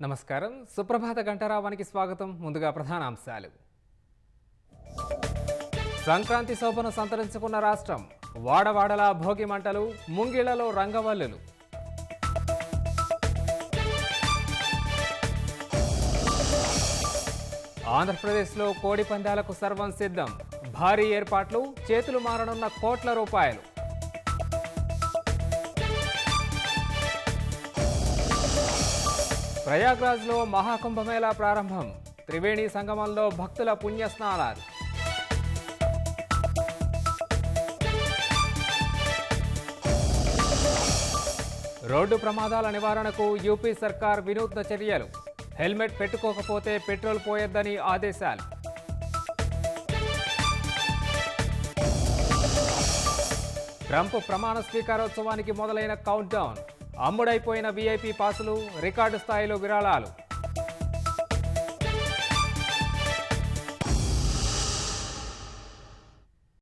నమస్కారం. సుప్రభాత గంటరావానికి స్వాగతం. ముందుగా ప్రధానాంశాలు. సంక్రాంతి శోభను సంతరించుకున్న రాష్ట్రం. వాడవాడలా భోగి మంటలు, ముంగిళ్లలో రంగవల్లులు. ఆంధ్రప్రదేశ్లో కోడి పందాలకు సర్వం సిద్ధం. భారీ ఏర్పాట్లు, చేతులు మారనున్న కోట్ల రూపాయలు. ప్రయాగ్రాజ్లో మహాకుంభమేళా ప్రారంభం. త్రివేణి సంగమంలో భక్తుల పుణ్యస్నానాలు. రోడ్డు ప్రమాదాల నివారణకు యూపీ సర్కార్ వినూత్న చర్యలు. హెల్మెట్ పెట్టుకోకపోతే పెట్రోల్ పోయొద్దని ఆదేశాలు. ట్రంప్ ప్రమాణ స్వీకారోత్సవానికి మొదలైన కౌంట్ డౌన్. అమ్ముడైపోయిన వీఐపీ పాసులు, రికార్డు స్థాయిలో విరాళాలు.